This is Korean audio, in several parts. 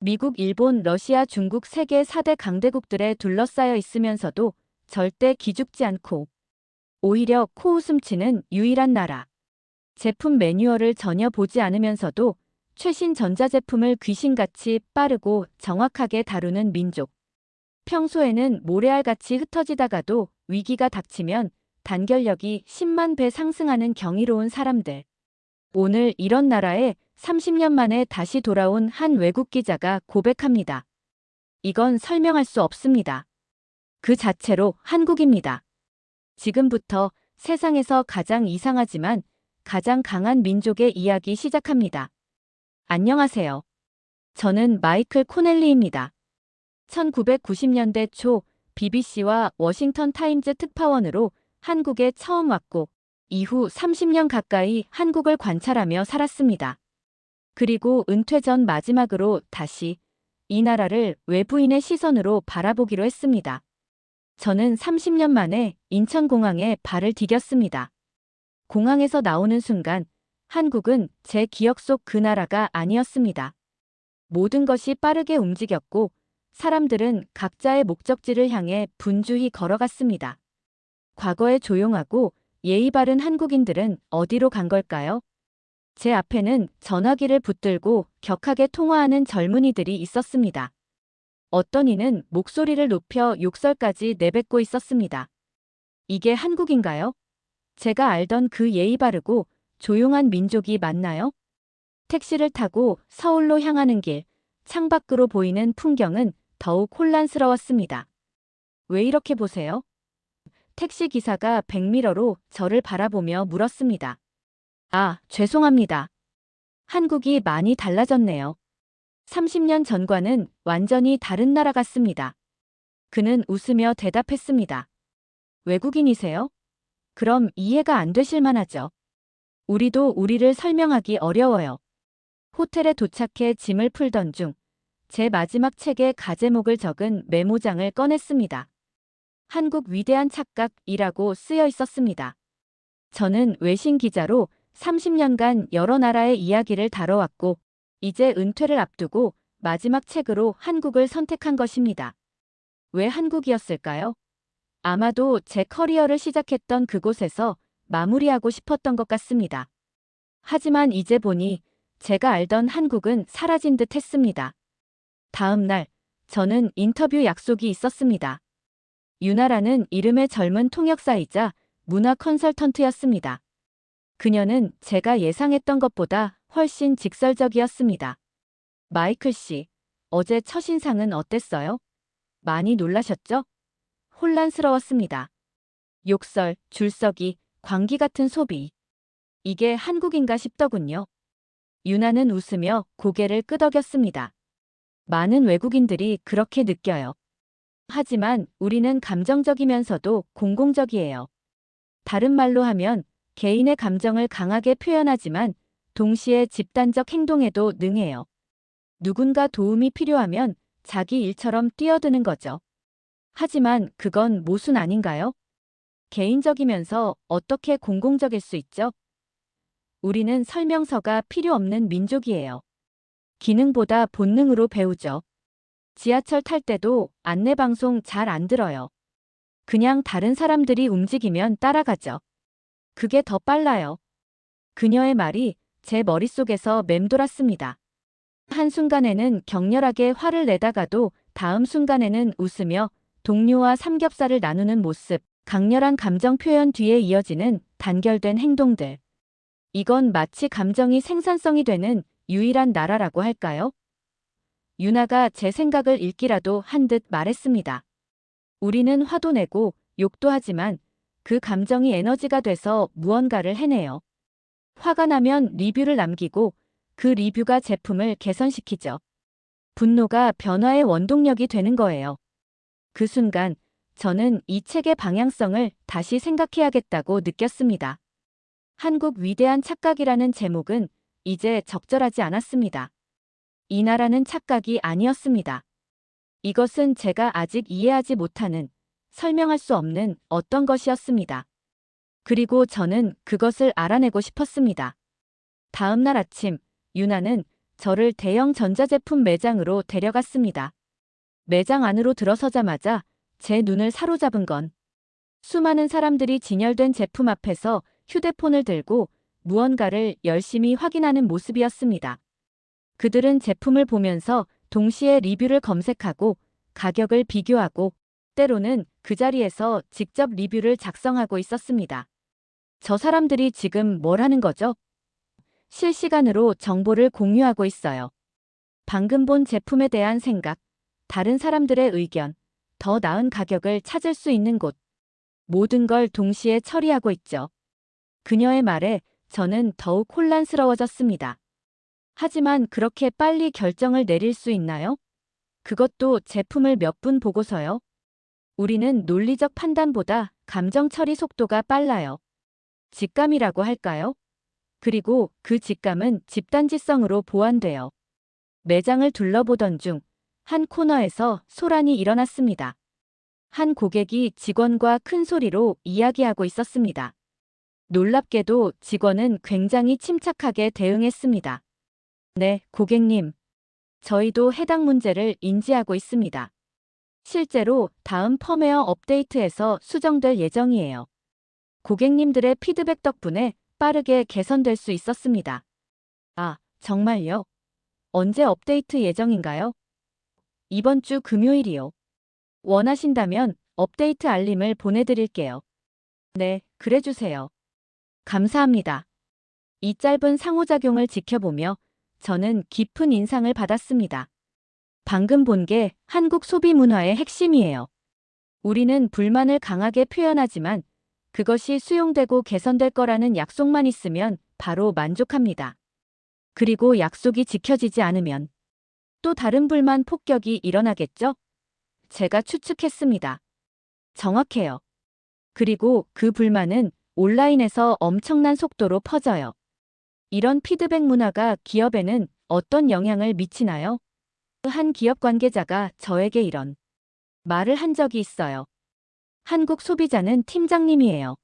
미국, 일본, 러시아, 중국 세계 4대 강대국들에 둘러싸여 있으면서도 절대 기죽지 않고 오히려 코웃음 치는 유일한 나라. 제품 매뉴얼을 전혀 보지 않으면서도 최신 전자제품을 귀신같이 빠르고 정확하게 다루는 민족. 평소에는 모래알같이 흩어지다가도 위기가 닥치면 단결력이 10만 배 상승하는 경이로운 사람들. 오늘 이런 나라에 30년 만에 다시 돌아온 한 외국 기자가 고백합니다. 이건 설명할 수 없습니다. 그 자체로 한국입니다. 지금부터 세상에서 가장 이상하지만 가장 강한 민족의 이야기 시작합니다. 안녕하세요. 저는 마이클 코넬리입니다. 1990년대 초 BBC와 워싱턴 타임즈 특파원으로 한국에 처음 왔고 이후 30년 가까이 한국을 관찰하며 살았습니다. 그리고 은퇴 전 마지막으로 다시 이 나라를 외부인의 시선으로 바라보기로 했습니다. 저는 30년 만에 인천공항에 발을 디뎠습니다. 공항에서 나오는 순간 한국은 제 기억 속 그 나라가 아니었습니다. 모든 것이 빠르게 움직였고 사람들은 각자의 목적지를 향해 분주히 걸어갔습니다. 과거에 조용하고 예의 바른 한국인들은 어디로 간 걸까요? 제 앞에는 전화기를 붙들고 격하게 통화하는 젊은이들이 있었습니다. 어떤 이는 목소리를 높여 욕설까지 내뱉고 있었습니다. 이게 한국인가요? 제가 알던 그 예의 바르고 조용한 민족이 맞나요? 택시를 타고 서울로 향하는 길, 창밖으로 보이는 풍경은 더욱 혼란스러웠습니다. 왜 이렇게 보세요? 택시 기사가 백미러로 저를 바라보며 물었습니다. 아, 죄송합니다. 한국이 많이 달라졌네요. 30년 전과는 완전히 다른 나라 같습니다. 그는 웃으며 대답했습니다. 외국인이세요? 그럼 이해가 안 되실 만하죠. 우리도 우리를 설명하기 어려워요. 호텔에 도착해 짐을 풀던 중 제 마지막 책에 가제목을 적은 메모장을 꺼냈습니다. 한국 위대한 착각이라고 쓰여 있었습니다. 저는 외신 기자로 30년간 여러 나라의 이야기를 다뤄왔고 이제 은퇴를 앞두고 마지막 책으로 한국을 선택한 것입니다. 왜 한국이었을까요? 아마도 제 커리어를 시작했던 그곳에서 마무리하고 싶었던 것 같습니다. 하지만 이제 보니 제가 알던 한국은 사라진 듯 했습니다. 다음 날, 저는 인터뷰 약속이 있었습니다. 유나라는 이름의 젊은 통역사이자 문화 컨설턴트였습니다. 그녀는 제가 예상했던 것보다 훨씬 직설적이었습니다. 마이클 씨, 어제 첫인상은 어땠어요? 많이 놀라셨죠? 혼란스러웠습니다. 욕설, 줄서기, 광기 같은 소비. 이게 한국인가 싶더군요. 유나는 웃으며 고개를 끄덕였습니다. 많은 외국인들이 그렇게 느껴요. 하지만 우리는 감정적이면서도 공공적이에요. 다른 말로 하면 개인의 감정을 강하게 표현하지만 동시에 집단적 행동에도 능해요. 누군가 도움이 필요하면 자기 일처럼 뛰어드는 거죠. 하지만 그건 모순 아닌가요? 개인적이면서 어떻게 공공적일 수 있죠? 우리는 설명서가 필요 없는 민족이에요. 기능보다 본능으로 배우죠. 지하철 탈 때도 안내방송 잘 안 들어요. 그냥 다른 사람들이 움직이면 따라가죠. 그게 더 빨라요. 그녀의 말이 제 머릿속에서 맴돌았습니다. 한순간에는 격렬하게 화를 내다가도 다음 순간에는 웃으며 동료와 삼겹살을 나누는 모습, 강렬한 감정 표현 뒤에 이어지는 단결된 행동들. 이건 마치 감정이 생산성이 되는 유일한 나라라고 할까요? 유나가 제 생각을 읽기라도 한 듯 말했습니다. 우리는 화도 내고 욕도 하지만 그 감정이 에너지가 돼서 무언가를 해내요. 화가 나면 리뷰를 남기고 그 리뷰가 제품을 개선시키죠. 분노가 변화의 원동력이 되는 거예요. 그 순간 저는 이 책의 방향성을 다시 생각해야겠다고 느꼈습니다. 한국 위대한 착각이라는 제목은 이제 적절하지 않았습니다. 이 나라는 착각이 아니었습니다. 이것은 제가 아직 이해하지 못하는, 설명할 수 없는 어떤 것이었습니다. 그리고 저는 그것을 알아내고 싶었습니다. 다음 날 아침, 유나는 저를 대형 전자제품 매장으로 데려갔습니다. 매장 안으로 들어서자마자 제 눈을 사로잡은 건 수많은 사람들이 진열된 제품 앞에서 휴대폰을 들고 무언가를 열심히 확인하는 모습이었습니다. 그들은 제품을 보면서 동시에 리뷰를 검색하고 가격을 비교하고 때로는 그 자리에서 직접 리뷰를 작성하고 있었습니다. 저 사람들이 지금 뭘 하는 거죠? 실시간으로 정보를 공유하고 있어요. 방금 본 제품에 대한 생각, 다른 사람들의 의견, 더 나은 가격을 찾을 수 있는 곳. 모든 걸 동시에 처리하고 있죠. 그녀의 말에 저는 더욱 혼란스러워졌습니다. 하지만 그렇게 빨리 결정을 내릴 수 있나요? 그것도 제품을 몇 분 보고서요. 우리는 논리적 판단보다 감정 처리 속도가 빨라요. 직감이라고 할까요? 그리고 그 직감은 집단지성으로 보완돼요. 매장을 둘러보던 중 한 코너에서 소란이 일어났습니다. 한 고객이 직원과 큰 소리로 이야기하고 있었습니다. 놀랍게도 직원은 굉장히 침착하게 대응했습니다. 네, 고객님. 저희도 해당 문제를 인지하고 있습니다. 실제로 다음 펌웨어 업데이트에서 수정될 예정이에요. 고객님들의 피드백 덕분에 빠르게 개선될 수 있었습니다. 아, 정말요? 언제 업데이트 예정인가요? 이번 주 금요일이요. 원하신다면 업데이트 알림을 보내드릴게요. 네, 그래주세요. 감사합니다. 이 짧은 상호작용을 지켜보며 저는 깊은 인상을 받았습니다. 방금 본 게 한국 소비 문화의 핵심이에요. 우리는 불만을 강하게 표현하지만 그것이 수용되고 개선될 거라는 약속만 있으면 바로 만족합니다. 그리고 약속이 지켜지지 않으면 또 다른 불만 폭격이 일어나겠죠? 제가 추측했습니다. 정확해요. 그리고 그 불만은 온라인에서 엄청난 속도로 퍼져요. 이런 피드백 문화가 기업에는 어떤 영향을 미치나요? 한 기업 관계자가 저에게 이런 말을 한 적이 있어요. 한국 소비자는 팀장님이에요.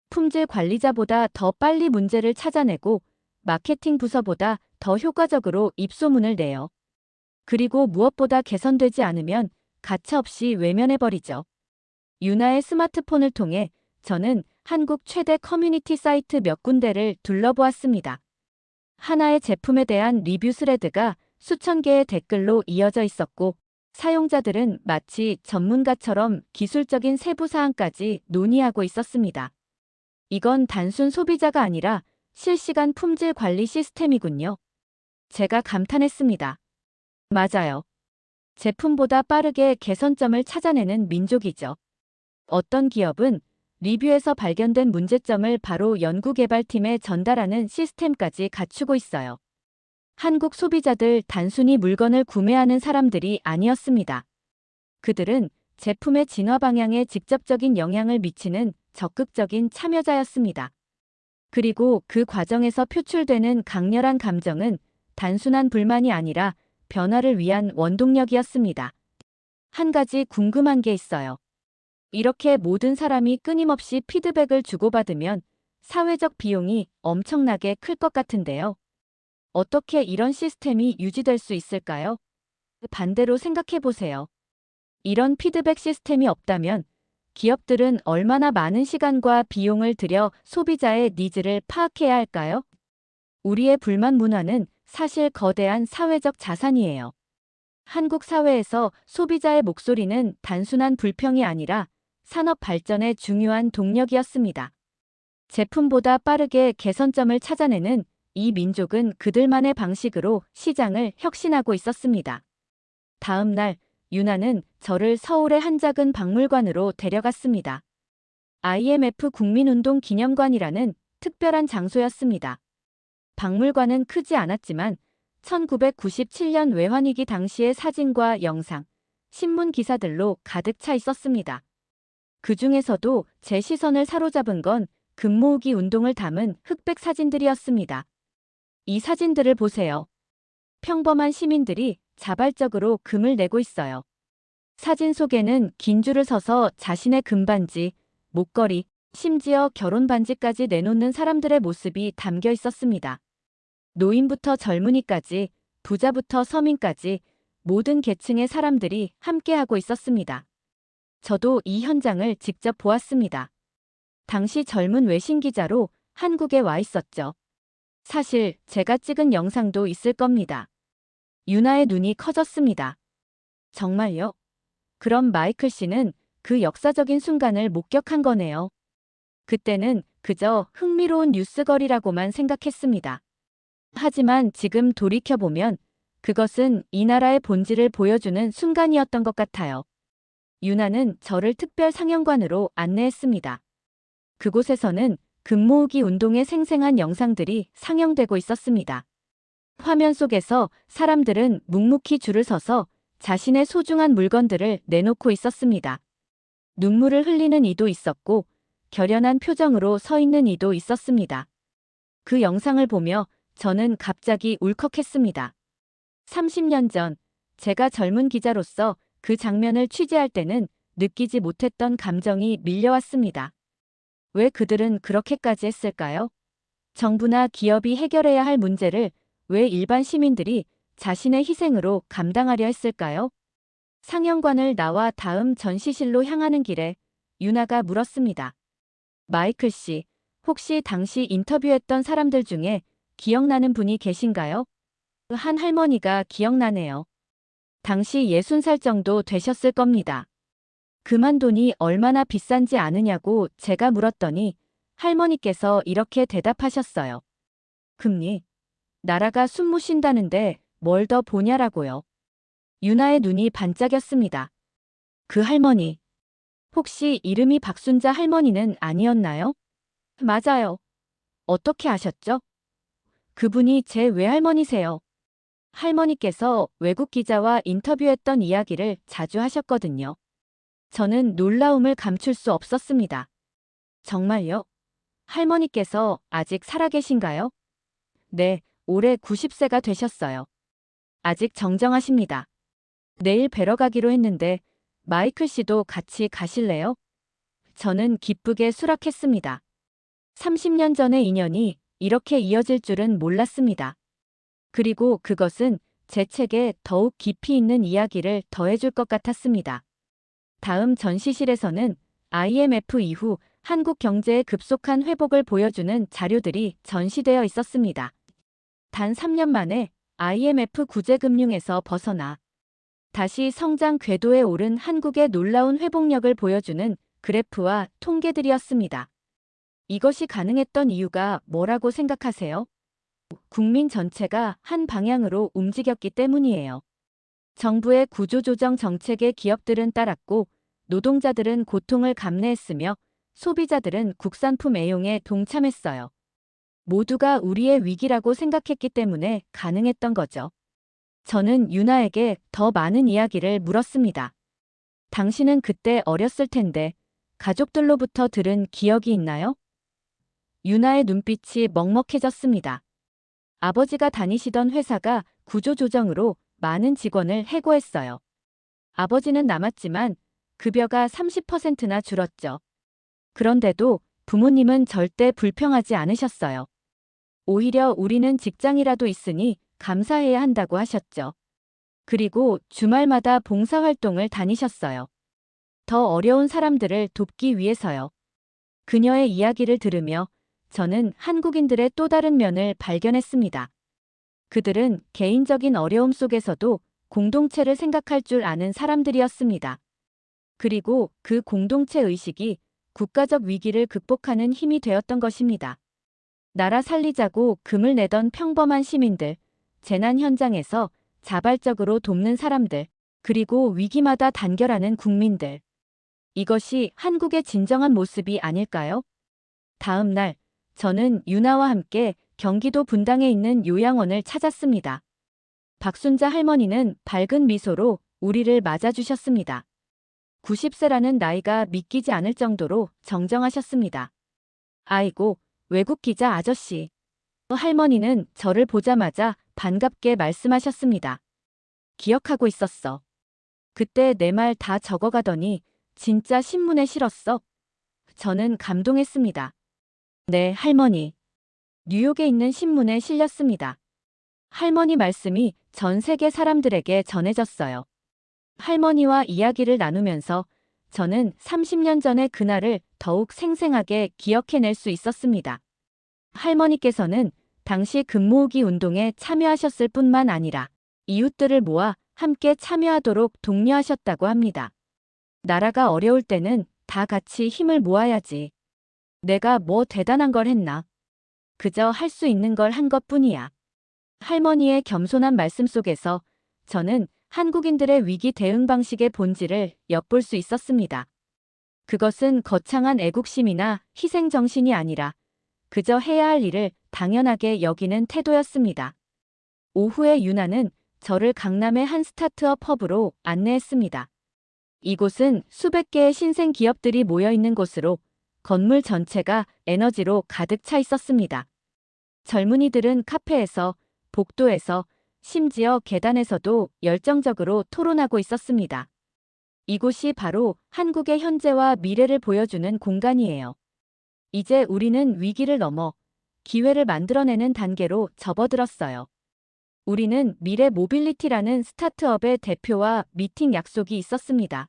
품질 관리자보다 더 빨리 문제를 찾아내고 마케팅 부서보다 더 효과적으로 입소문을 내요. 그리고 무엇보다 개선되지 않으면 가차없이 외면해버리죠. 유나의 스마트폰을 통해 저는 한국 최대 커뮤니티 사이트 몇 군데를 둘러보았습니다. 하나의 제품에 대한 리뷰 스레드가 수천 개의 댓글로 이어져 있었고 사용자들은 마치 전문가처럼 기술적인 세부 사항까지 논의하고 있었습니다. 이건 단순 소비자가 아니라 실시간 품질 관리 시스템이군요. 제가 감탄했습니다. 맞아요. 제품보다 빠르게 개선점을 찾아내는 민족이죠. 어떤 기업은 리뷰에서 발견된 문제점을 바로 연구개발팀에 전달하는 시스템까지 갖추고 있어요. 한국 소비자들 단순히 물건을 구매하는 사람들이 아니었습니다. 그들은 제품의 진화 방향에 직접적인 영향을 미치는 적극적인 참여자였습니다. 그리고 그 과정에서 표출되는 강렬한 감정은 단순한 불만이 아니라 변화를 위한 원동력이었습니다. 한 가지 궁금한 게 있어요. 이렇게 모든 사람이 끊임없이 피드백을 주고받으면 사회적 비용이 엄청나게 클 것 같은데요. 어떻게 이런 시스템이 유지될 수 있을까요? 반대로 생각해 보세요. 이런 피드백 시스템이 없다면 기업들은 얼마나 많은 시간과 비용을 들여 소비자의 니즈를 파악해야 할까요? 우리의 불만 문화는 사실 거대한 사회적 자산이에요. 한국 사회에서 소비자의 목소리는 단순한 불평이 아니라 산업 발전의 중요한 동력이었습니다. 제품보다 빠르게 개선점을 찾아내는 이 민족은 그들만의 방식으로 시장을 혁신하고 있었습니다. 다음 날, 유나는 저를 서울의 한 작은 박물관으로 데려갔습니다. IMF 국민운동 기념관이라는 특별한 장소였습니다. 박물관은 크지 않았지만 1997년 외환위기 당시의 사진과 영상, 신문 기사들로 가득 차 있었습니다. 그 중에서도 제 시선을 사로잡은 건 금모으기 운동을 담은 흑백 사진들이었습니다. 이 사진들을 보세요. 평범한 시민들이 자발적으로 금을 내고 있어요. 사진 속에는 긴 줄을 서서 자신의 금반지, 목걸이, 심지어 결혼 반지까지 내놓는 사람들의 모습이 담겨 있었습니다. 노인부터 젊은이까지 부자부터 서민까지 모든 계층의 사람들이 함께하고 있었습니다. 저도 이 현장을 직접 보았습니다. 당시 젊은 외신 기자로 한국에 와 있었죠. 사실 제가 찍은 영상도 있을 겁니다. 유나의 눈이 커졌습니다. 정말요? 그럼 마이클 씨는 그 역사적인 순간을 목격한 거네요. 그때는 그저 흥미로운 뉴스거리라고만 생각했습니다. 하지만 지금 돌이켜보면 그것은 이 나라의 본질을 보여주는 순간이었던 것 같아요. 유나는 저를 특별 상영관으로 안내했습니다. 그곳에서는 금모으기 운동의 생생한 영상들이 상영되고 있었습니다. 화면 속에서 사람들은 묵묵히 줄을 서서 자신의 소중한 물건들을 내놓고 있었습니다. 눈물을 흘리는 이도 있었고 결연한 표정으로 서 있는 이도 있었습니다. 그 영상을 보며 저는 갑자기 울컥했습니다. 30년 전 제가 젊은 기자로서 그 장면을 취재할 때는 느끼지 못했던 감정이 밀려왔습니다. 왜 그들은 그렇게까지 했을까요? 정부나 기업이 해결해야 할 문제를 왜 일반 시민들이 자신의 희생으로 감당하려 했을까요? 상영관을 나와 다음 전시실로 향하는 길에 유나가 물었습니다. 마이클 씨, 혹시 당시 인터뷰했던 사람들 중에 기억나는 분이 계신가요? 한 할머니가 기억나네요. 당시 60살 정도 되셨을 겁니다. 그만 돈이 얼마나 비싼지 아느냐고 제가 물었더니 할머니께서 이렇게 대답하셨어요. 금리, 나라가 숨 못 쉰다는데 뭘 더 보냐라고요. 유나의 눈이 반짝였습니다. 그 할머니, 혹시 이름이 박순자 할머니는 아니었나요? 맞아요. 어떻게 아셨죠? 그분이 제 외할머니세요. 할머니께서 외국 기자와 인터뷰했던 이야기를 자주 하셨거든요. 저는 놀라움을 감출 수 없었습니다. 정말요? 할머니께서 아직 살아계신가요? 네, 올해 90세가 되셨어요. 아직 정정하십니다. 내일 뵈러 가기로 했는데 마이클 씨도 같이 가실래요? 저는 기쁘게 수락했습니다. 30년 전의 인연이 이렇게 이어질 줄은 몰랐습니다. 그리고 그것은 제 책에 더욱 깊이 있는 이야기를 더해줄 것 같았습니다. 다음 전시실에서는 IMF 이후 한국 경제의 급속한 회복을 보여주는 자료들이 전시되어 있었습니다. 단 3년 만에 IMF 구제금융에서 벗어나 다시 성장 궤도에 오른 한국의 놀라운 회복력을 보여주는 그래프와 통계들이었습니다. 이것이 가능했던 이유가 뭐라고 생각하세요? 국민 전체가 한 방향으로 움직였기 때문이에요. 정부의 구조조정 정책에 기업들은 따랐고 노동자들은 고통을 감내했으며 소비자들은 국산품 애용에 동참했어요. 모두가 우리의 위기라고 생각했기 때문에 가능했던 거죠. 저는 유나에게 더 많은 이야기를 물었습니다. 당신은 그때 어렸을 텐데 가족들로부터 들은 기억이 있나요? 유나의 눈빛이 먹먹해졌습니다. 아버지가 다니시던 회사가 구조조정으로 많은 직원을 해고했어요. 아버지는 남았지만 급여가 30%나 줄었죠. 그런데도 부모님은 절대 불평하지 않으셨어요. 오히려 우리는 직장이라도 있으니 감사해야 한다고 하셨죠. 그리고 주말마다 봉사활동을 다니셨어요. 더 어려운 사람들을 돕기 위해서요. 그녀의 이야기를 들으며 저는 한국인들의 또 다른 면을 발견했습니다. 그들은 개인적인 어려움 속에서도 공동체를 생각할 줄 아는 사람들이었습니다. 그리고 그 공동체 의식이 국가적 위기를 극복하는 힘이 되었던 것입니다. 나라 살리자고 금을 내던 평범한 시민들, 재난 현장에서 자발적으로 돕는 사람들, 그리고 위기마다 단결하는 국민들. 이것이 한국의 진정한 모습이 아닐까요? 다음 날, 저는 유나와 함께 경기도 분당에 있는 요양원을 찾았습니다. 박순자 할머니는 밝은 미소로 우리를 맞아주셨습니다. 90세라는 나이가 믿기지 않을 정도로 정정하셨습니다. 아이고, 외국 기자 아저씨. 할머니는 저를 보자마자 반갑게 말씀하셨습니다. 기억하고 있었어. 그때 내 말 다 적어가더니 진짜 신문에 실었어. 저는 감동했습니다. 네, 할머니. 뉴욕에 있는 신문에 실렸습니다. 할머니 말씀이 전 세계 사람들에게 전해졌어요. 할머니와 이야기를 나누면서 저는 30년 전의 그날을 더욱 생생하게 기억해낼 수 있었습니다. 할머니께서는 당시 금모으기 운동에 참여하셨을 뿐만 아니라 이웃들을 모아 함께 참여하도록 독려하셨다고 합니다. 나라가 어려울 때는 다 같이 힘을 모아야지. 내가 뭐 대단한 걸 했나? 그저 할 수 있는 걸 한 것뿐이야. 할머니의 겸손한 말씀 속에서 저는 한국인들의 위기 대응 방식의 본질을 엿볼 수 있었습니다. 그것은 거창한 애국심이나 희생정신이 아니라 그저 해야 할 일을 당연하게 여기는 태도였습니다. 오후에 유나는 저를 강남의 한 스타트업 허브로 안내했습니다. 이곳은 수백 개의 신생 기업들이 모여 있는 곳으로 건물 전체가 에너지로 가득 차 있었습니다. 젊은이들은 카페에서, 복도에서, 심지어 계단에서도 열정적으로 토론하고 있었습니다. 이곳이 바로 한국의 현재와 미래를 보여주는 공간이에요. 이제 우리는 위기를 넘어 기회를 만들어내는 단계로 접어들었어요. 우리는 미래 모빌리티라는 스타트업의 대표와 미팅 약속이 있었습니다.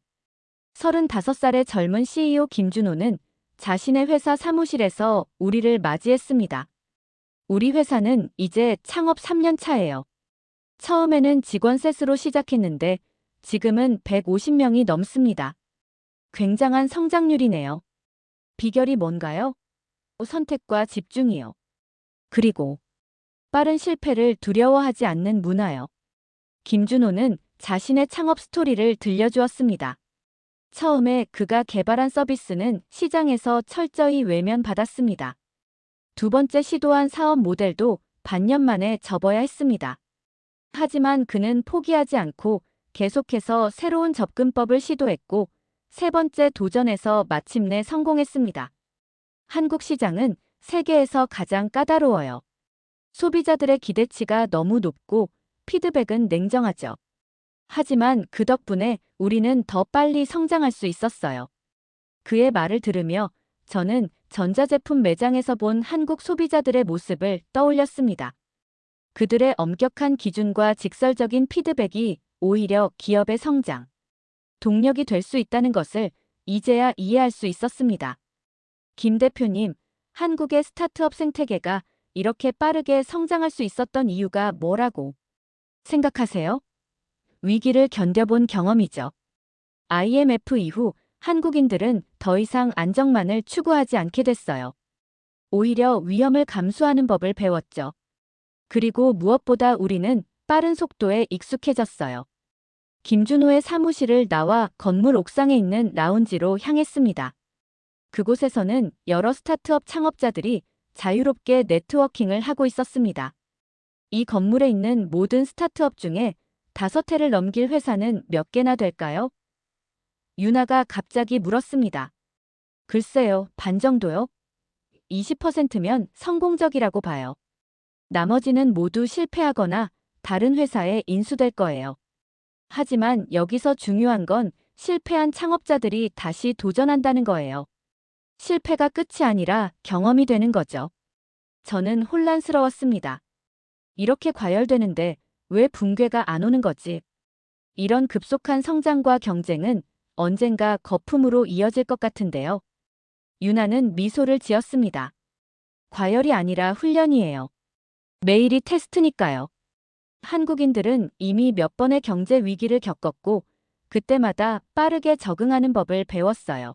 35살의 젊은 CEO 김준호는 자신의 회사 사무실에서 우리를 맞이했습니다. 우리 회사는 이제 창업 3년 차예요. 처음에는 직원 셋으로 시작했는데 지금은 150명이 넘습니다. 굉장한 성장률이네요. 비결이 뭔가요? 선택과 집중이요. 그리고 빠른 실패를 두려워하지 않는 문화요. 김준호는 자신의 창업 스토리를 들려주었습니다. 처음에 그가 개발한 서비스는 시장에서 철저히 외면받았습니다. 두 번째 시도한 사업 모델도 반년 만에 접어야 했습니다. 하지만 그는 포기하지 않고 계속해서 새로운 접근법을 시도했고 세 번째 도전에서 마침내 성공했습니다. 한국 시장은 세계에서 가장 까다로워요. 소비자들의 기대치가 너무 높고 피드백은 냉정하죠. 하지만 그 덕분에 우리는 더 빨리 성장할 수 있었어요. 그의 말을 들으며 저는 전자제품 매장에서 본 한국 소비자들의 모습을 떠올렸습니다. 그들의 엄격한 기준과 직설적인 피드백이 오히려 기업의 성장, 동력이 될 수 있다는 것을 이제야 이해할 수 있었습니다. 김 대표님, 한국의 스타트업 생태계가 이렇게 빠르게 성장할 수 있었던 이유가 뭐라고 생각하세요? 위기를 견뎌본 경험이죠. IMF 이후 한국인들은 더 이상 안정만을 추구하지 않게 됐어요. 오히려 위험을 감수하는 법을 배웠죠. 그리고 무엇보다 우리는 빠른 속도에 익숙해졌어요. 김준호의 사무실을 나와 건물 옥상에 있는 라운지로 향했습니다. 그곳에서는 여러 스타트업 창업자들이 자유롭게 네트워킹을 하고 있었습니다. 이 건물에 있는 모든 스타트업 중에 5회를 넘길 회사는 몇 개나 될까요? 유나가 갑자기 물었습니다. 글쎄요, 반 정도요? 20%면 성공적이라고 봐요. 나머지는 모두 실패하거나 다른 회사에 인수될 거예요. 하지만 여기서 중요한 건 실패한 창업자들이 다시 도전한다는 거예요. 실패가 끝이 아니라 경험이 되는 거죠. 저는 혼란스러웠습니다. 이렇게 과열되는데 왜 붕괴가 안 오는 거지? 이런 급속한 성장과 경쟁은 언젠가 거품으로 이어질 것 같은데요. 유나는 미소를 지었습니다. 과열이 아니라 훈련이에요. 매일이 테스트니까요. 한국인들은 이미 몇 번의 경제 위기를 겪었고 그때마다 빠르게 적응하는 법을 배웠어요.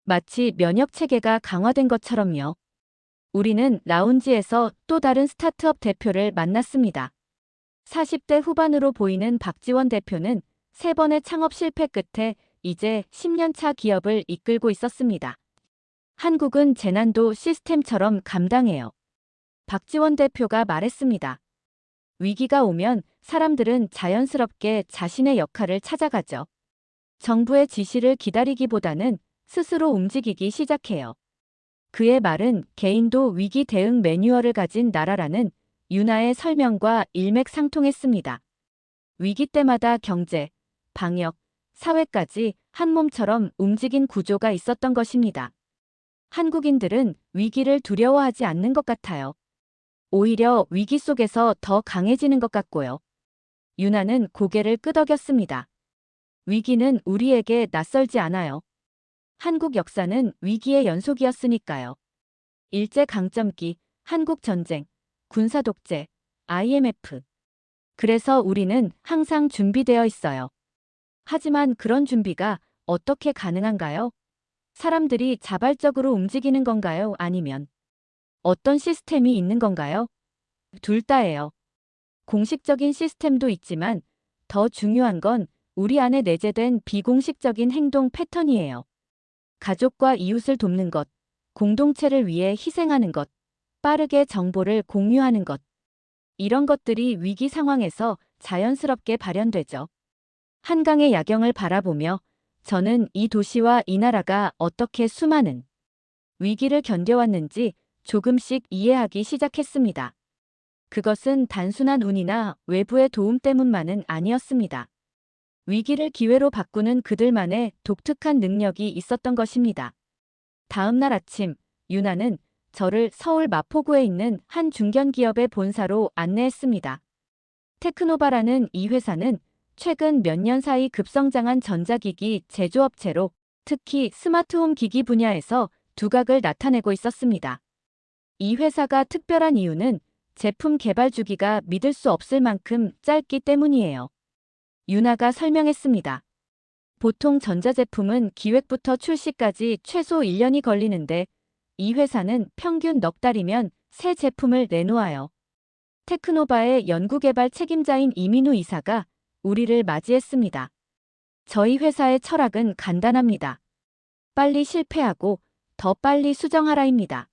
마치 면역 체계가 강화된 것처럼요. 우리는 라운지에서 또 다른 스타트업 대표를 만났습니다. 40대 후반으로 보이는 박지원 대표는 3번의 창업 실패 끝에 이제 10년 차 기업을 이끌고 있었습니다. 한국은 재난도 시스템처럼 감당해요. 박지원 대표가 말했습니다. 위기가 오면 사람들은 자연스럽게 자신의 역할을 찾아가죠. 정부의 지시를 기다리기보다는 스스로 움직이기 시작해요. 그의 말은 개인도 위기 대응 매뉴얼을 가진 나라라는 유나의 설명과 일맥상통했습니다. 위기 때마다 경제, 방역, 사회까지 한 몸처럼 움직인 구조가 있었던 것입니다. 한국인들은 위기를 두려워하지 않는 것 같아요. 오히려 위기 속에서 더 강해지는 것 같고요. 유나는 고개를 끄덕였습니다. 위기는 우리에게 낯설지 않아요. 한국 역사는 위기의 연속이었으니까요. 일제강점기, 한국전쟁, 군사독재, IMF. 그래서 우리는 항상 준비되어 있어요. 하지만 그런 준비가 어떻게 가능한가요? 사람들이 자발적으로 움직이는 건가요? 아니면 어떤 시스템이 있는 건가요? 둘 다예요. 공식적인 시스템도 있지만 더 중요한 건 우리 안에 내재된 비공식적인 행동 패턴이에요. 가족과 이웃을 돕는 것, 공동체를 위해 희생하는 것, 빠르게 정보를 공유하는 것. 이런 것들이 위기 상황에서 자연스럽게 발현되죠. 한강의 야경을 바라보며 저는 이 도시와 이 나라가 어떻게 수많은 위기를 견뎌왔는지 조금씩 이해하기 시작했습니다. 그것은 단순한 운이나 외부의 도움 때문만은 아니었습니다. 위기를 기회로 바꾸는 그들만의 독특한 능력이 있었던 것입니다. 다음 날 아침, 유나는 저를 서울 마포구에 있는 한 중견기업의 본사로 안내했습니다. 테크노바라는 이 회사는 최근 몇 년 사이 급성장한 전자기기 제조업체로 특히 스마트홈 기기 분야에서 두각을 나타내고 있었습니다. 이 회사가 특별한 이유는 제품 개발 주기가 믿을 수 없을 만큼 짧기 때문이에요. 유나가 설명했습니다. 보통 전자제품은 기획부터 출시까지 최소 1년이 걸리는데 이 회사는 평균 넉 달이면 새 제품을 내놓아요. 테크노바의 연구개발 책임자인 이민우 이사가 우리를 맞이했습니다. 저희 회사의 철학은 간단합니다. 빨리 실패하고 더 빨리 수정하라입니다.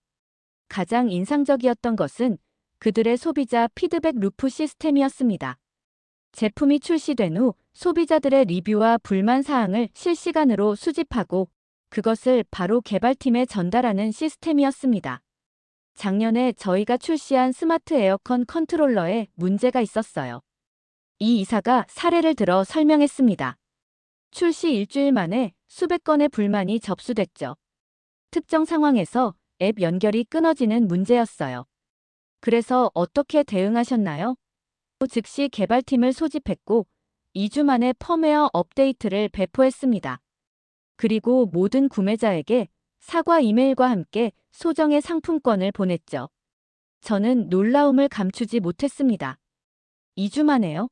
가장 인상적이었던 것은 그들의 소비자 피드백 루프 시스템이었습니다. 제품이 출시된 후 소비자들의 리뷰와 불만 사항을 실시간으로 수집하고 그것을 바로 개발팀에 전달하는 시스템이었습니다. 작년에 저희가 출시한 스마트 에어컨 컨트롤러에 문제가 있었어요. 이 이사가 사례를 들어 설명했습니다. 출시 일주일 만에 수백 건의 불만이 접수됐죠. 특정 상황에서 앱 연결이 끊어지는 문제였어요. 그래서 어떻게 대응하셨나요? 즉시 개발팀을 소집했고 2주 만에 펌웨어 업데이트를 배포했습니다. 그리고 모든 구매자에게 사과 이메일과 함께 소정의 상품권을 보냈죠. 저는 놀라움을 감추지 못했습니다. 2주 만에요?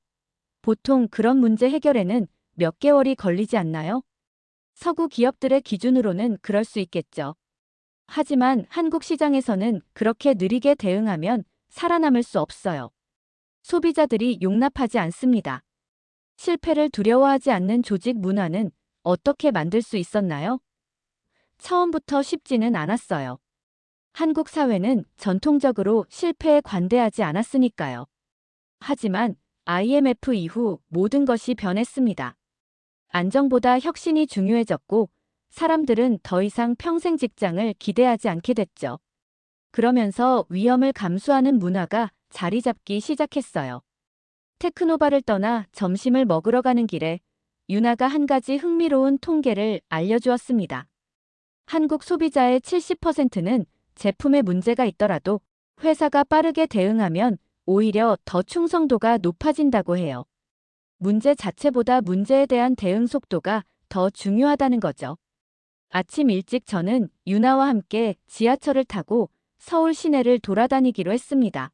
보통 그런 문제 해결에는 몇 개월이 걸리지 않나요? 서구 기업들의 기준으로는 그럴 수 있겠죠. 하지만 한국 시장에서는 그렇게 느리게 대응하면 살아남을 수 없어요. 소비자들이 용납하지 않습니다. 실패를 두려워하지 않는 조직 문화는 어떻게 만들 수 있었나요? 처음부터 쉽지는 않았어요. 한국 사회는 전통적으로 실패에 관대하지 않았으니까요. 하지만 IMF 이후 모든 것이 변했습니다. 안정보다 혁신이 중요해졌고 사람들은 더 이상 평생 직장을 기대하지 않게 됐죠. 그러면서 위험을 감수하는 문화가 자리 잡기 시작했어요. 테크노바를 떠나 점심을 먹으러 가는 길에 유나가 한 가지 흥미로운 통계를 알려주었습니다. 한국 소비자의 70%는 제품에 문제가 있더라도 회사가 빠르게 대응하면 오히려 더 충성도가 높아진다고 해요. 문제 자체보다 문제에 대한 대응 속도가 더 중요하다는 거죠. 아침 일찍 저는 유나와 함께 지하철을 타고 서울 시내를 돌아다니기로 했습니다.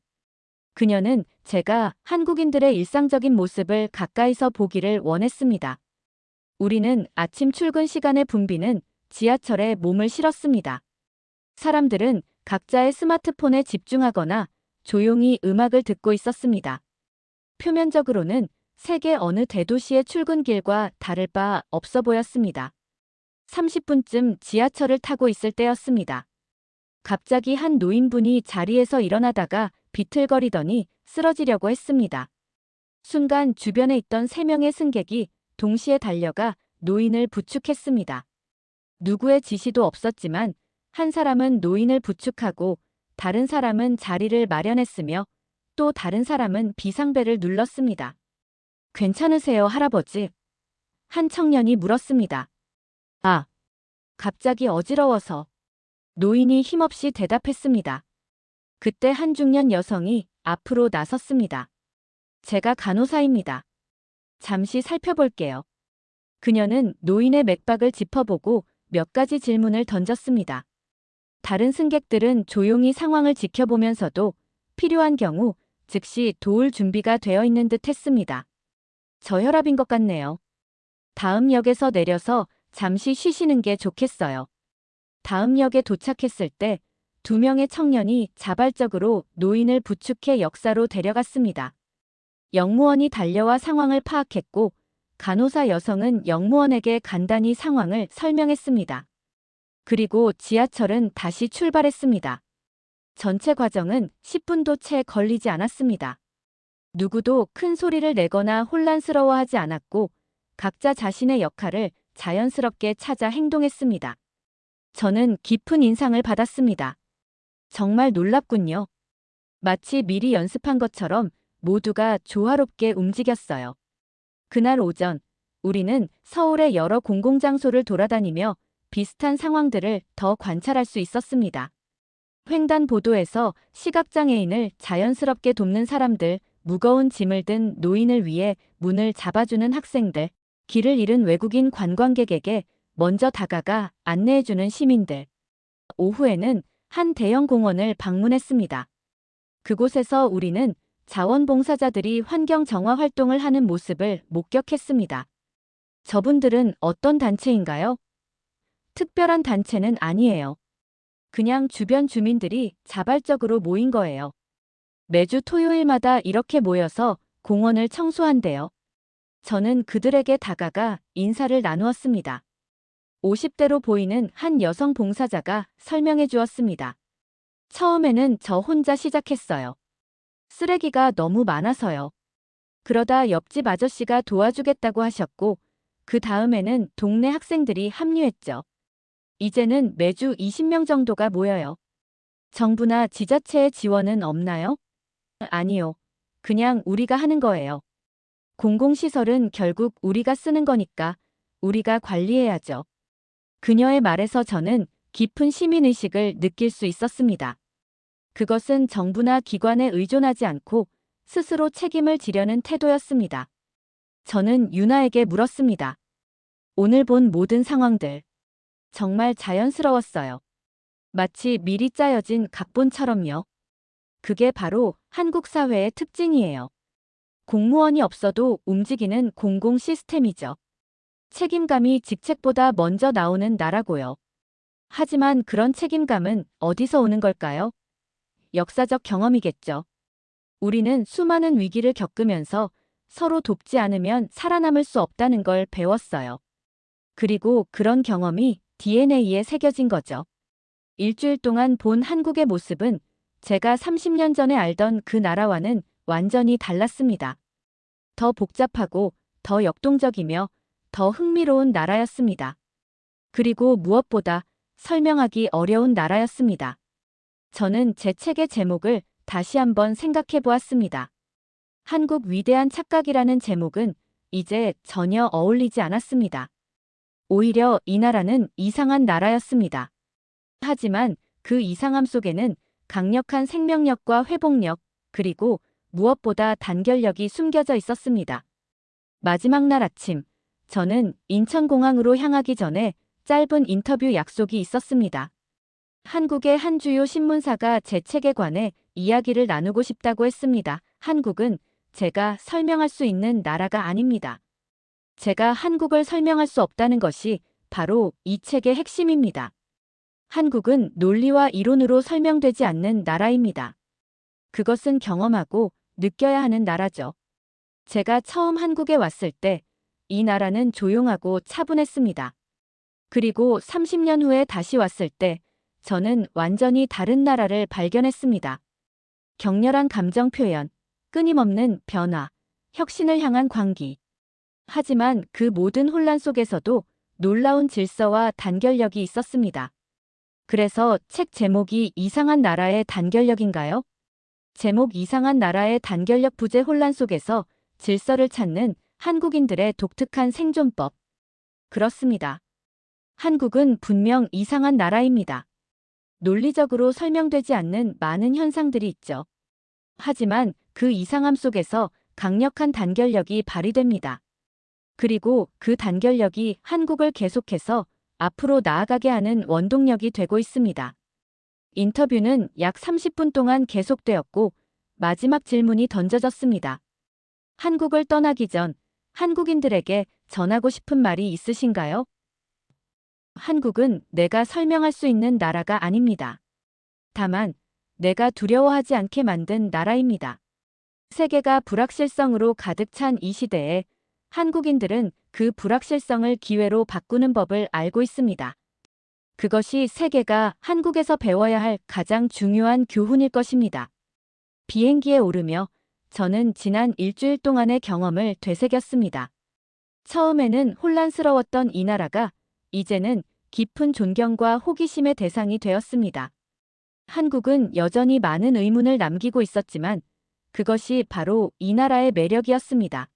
그녀는 제가 한국인들의 일상적인 모습을 가까이서 보기를 원했습니다. 우리는 아침 출근 시간에 붐비는 지하철에 몸을 실었습니다. 사람들은 각자의 스마트폰에 집중하거나 조용히 음악을 듣고 있었습니다. 표면적으로는 세계 어느 대도시의 출근길과 다를 바 없어 보였습니다. 30분쯤 지하철을 타고 있을 때였습니다. 갑자기 한 노인분이 자리에서 일어나다가 비틀거리더니 쓰러지려고 했습니다. 순간 주변에 있던 3명의 승객이 동시에 달려가 노인을 부축했습니다. 누구의 지시도 없었지만 한 사람은 노인을 부축하고 다른 사람은 자리를 마련했으며 또 다른 사람은 비상벨을 눌렀습니다. 괜찮으세요, 할아버지? 한 청년이 물었습니다. 아, 갑자기 어지러워서. 노인이 힘없이 대답했습니다. 그때 한 중년 여성이 앞으로 나섰습니다. 제가 간호사입니다. 잠시 살펴볼게요. 그녀는 노인의 맥박을 짚어보고 몇 가지 질문을 던졌습니다. 다른 승객들은 조용히 상황을 지켜보면서도 필요한 경우 즉시 도울 준비가 되어 있는 듯 했습니다. 저혈압인 것 같네요. 다음 역에서 내려서 잠시 쉬시는 게 좋겠어요. 다음 역에 도착했을 때 2명의 청년이 자발적으로 노인을 부축해 역사로 데려갔습니다. 역무원이 달려와 상황을 파악했고 간호사 여성은 역무원에게 간단히 상황을 설명했습니다. 그리고 지하철은 다시 출발했습니다. 전체 과정은 10분도 채 걸리지 않았습니다. 누구도 큰 소리를 내거나 혼란스러워하지 않았고 각자 자신의 역할을 자연스럽게 찾아 행동했습니다. 저는 깊은 인상을 받았습니다. 정말 놀랍군요. 마치 미리 연습한 것처럼 모두가 조화롭게 움직였어요. 그날 오전, 우리는 서울의 여러 공공장소를 돌아다니며 비슷한 상황들을 더 관찰할 수 있었습니다. 횡단보도에서 시각장애인을 자연스럽게 돕는 사람들, 무거운 짐을 든 노인을 위해 문을 잡아주는 학생들, 길을 잃은 외국인 관광객에게 먼저 다가가 안내해주는 시민들. 오후에는 한 대형 공원을 방문했습니다. 그곳에서 우리는 자원봉사자들이 환경 정화 활동을 하는 모습을 목격했습니다. 저분들은 어떤 단체인가요? 특별한 단체는 아니에요. 그냥 주변 주민들이 자발적으로 모인 거예요. 매주 토요일마다 이렇게 모여서 공원을 청소한대요. 저는 그들에게 다가가 인사를 나누었습니다. 50대로 보이는 한 여성 봉사자가 설명해 주었습니다. 처음에는 저 혼자 시작했어요. 쓰레기가 너무 많아서요. 그러다 옆집 아저씨가 도와주겠다고 하셨고, 그 다음에는 동네 학생들이 합류했죠. 이제는 매주 20명 정도가 모여요. 정부나 지자체의 지원은 없나요? 아니요. 그냥 우리가 하는 거예요. 공공시설은 결국 우리가 쓰는 거니까 우리가 관리해야죠. 그녀의 말에서 저는 깊은 시민의식을 느낄 수 있었습니다. 그것은 정부나 기관에 의존하지 않고 스스로 책임을 지려는 태도였습니다. 저는 유나에게 물었습니다. 오늘 본 모든 상황들. 정말 자연스러웠어요. 마치 미리 짜여진 각본처럼요. 그게 바로 한국 사회의 특징이에요. 공무원이 없어도 움직이는 공공 시스템이죠. 책임감이 직책보다 먼저 나오는 나라고요. 하지만 그런 책임감은 어디서 오는 걸까요? 역사적 경험이겠죠. 우리는 수많은 위기를 겪으면서 서로 돕지 않으면 살아남을 수 없다는 걸 배웠어요. 그리고 그런 경험이 DNA에 새겨진 거죠. 일주일 동안 본 한국의 모습은 제가 30년 전에 알던 그 나라와는 완전히 달랐습니다. 더 복잡하고 더 역동적이며 더 흥미로운 나라였습니다. 그리고 무엇보다 설명하기 어려운 나라였습니다. 저는 제 책의 제목을 다시 한번 생각해 보았습니다. 한국 위대한 착각이라는 제목은 이제 전혀 어울리지 않았습니다. 오히려 이 나라는 이상한 나라였습니다. 하지만 그 이상함 속에는 강력한 생명력과 회복력, 그리고 무엇보다 단결력이 숨겨져 있었습니다. 마지막 날 아침, 저는 인천공항으로 향하기 전에 짧은 인터뷰 약속이 있었습니다. 한국의 한 주요 신문사가 제 책에 관해 이야기를 나누고 싶다고 했습니다. 한국은 제가 설명할 수 있는 나라가 아닙니다. 제가 한국을 설명할 수 없다는 것이 바로 이 책의 핵심입니다. 한국은 논리와 이론으로 설명되지 않는 나라입니다. 그것은 경험하고 느껴야 하는 나라죠. 제가 처음 한국에 왔을 때 이 나라는 조용하고 차분했습니다. 그리고 30년 후에 다시 왔을 때 저는 완전히 다른 나라를 발견했습니다. 격렬한 감정 표현, 끊임없는 변화, 혁신을 향한 광기. 하지만 그 모든 혼란 속에서도 놀라운 질서와 단결력이 있었습니다. 그래서 책 제목이 이상한 나라의 단결력인가요? 제목 이상한 나라의 단결력 부재 혼란 속에서 질서를 찾는 한국인들의 독특한 생존법. 그렇습니다. 한국은 분명 이상한 나라입니다. 논리적으로 설명되지 않는 많은 현상들이 있죠. 하지만 그 이상함 속에서 강력한 단결력이 발휘됩니다. 그리고 그 단결력이 한국을 계속해서 앞으로 나아가게 하는 원동력이 되고 있습니다. 인터뷰는 약 30분 동안 계속되었고 마지막 질문이 던져졌습니다. 한국을 떠나기 전 한국인들에게 전하고 싶은 말이 있으신가요? 한국은 내가 설명할 수 있는 나라가 아닙니다. 다만 내가 두려워하지 않게 만든 나라입니다. 세계가 불확실성으로 가득 찬 이 시대에 한국인들은 그 불확실성을 기회로 바꾸는 법을 알고 있습니다. 그것이 세계가 한국에서 배워야 할 가장 중요한 교훈일 것입니다. 비행기에 오르며 저는 지난 일주일 동안의 경험을 되새겼습니다. 처음에는 혼란스러웠던 이 나라가 이제는 깊은 존경과 호기심의 대상이 되었습니다. 한국은 여전히 많은 의문을 남기고 있었지만 그것이 바로 이 나라의 매력이었습니다.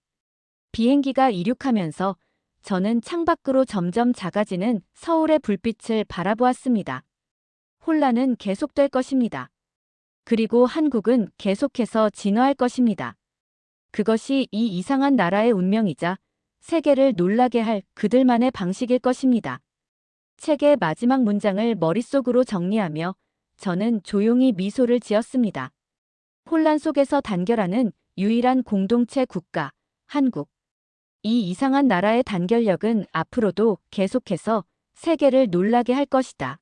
비행기가 이륙하면서 저는 창밖으로 점점 작아지는 서울의 불빛을 바라보았습니다. 혼란은 계속될 것입니다. 그리고 한국은 계속해서 진화할 것입니다. 그것이 이 이상한 나라의 운명이자 세계를 놀라게 할 그들만의 방식일 것입니다. 책의 마지막 문장을 머릿속으로 정리하며 저는 조용히 미소를 지었습니다. 혼란 속에서 단결하는 유일한 공동체 국가, 한국. 이 이상한 나라의 단결력은 앞으로도 계속해서 세계를 놀라게 할 것이다.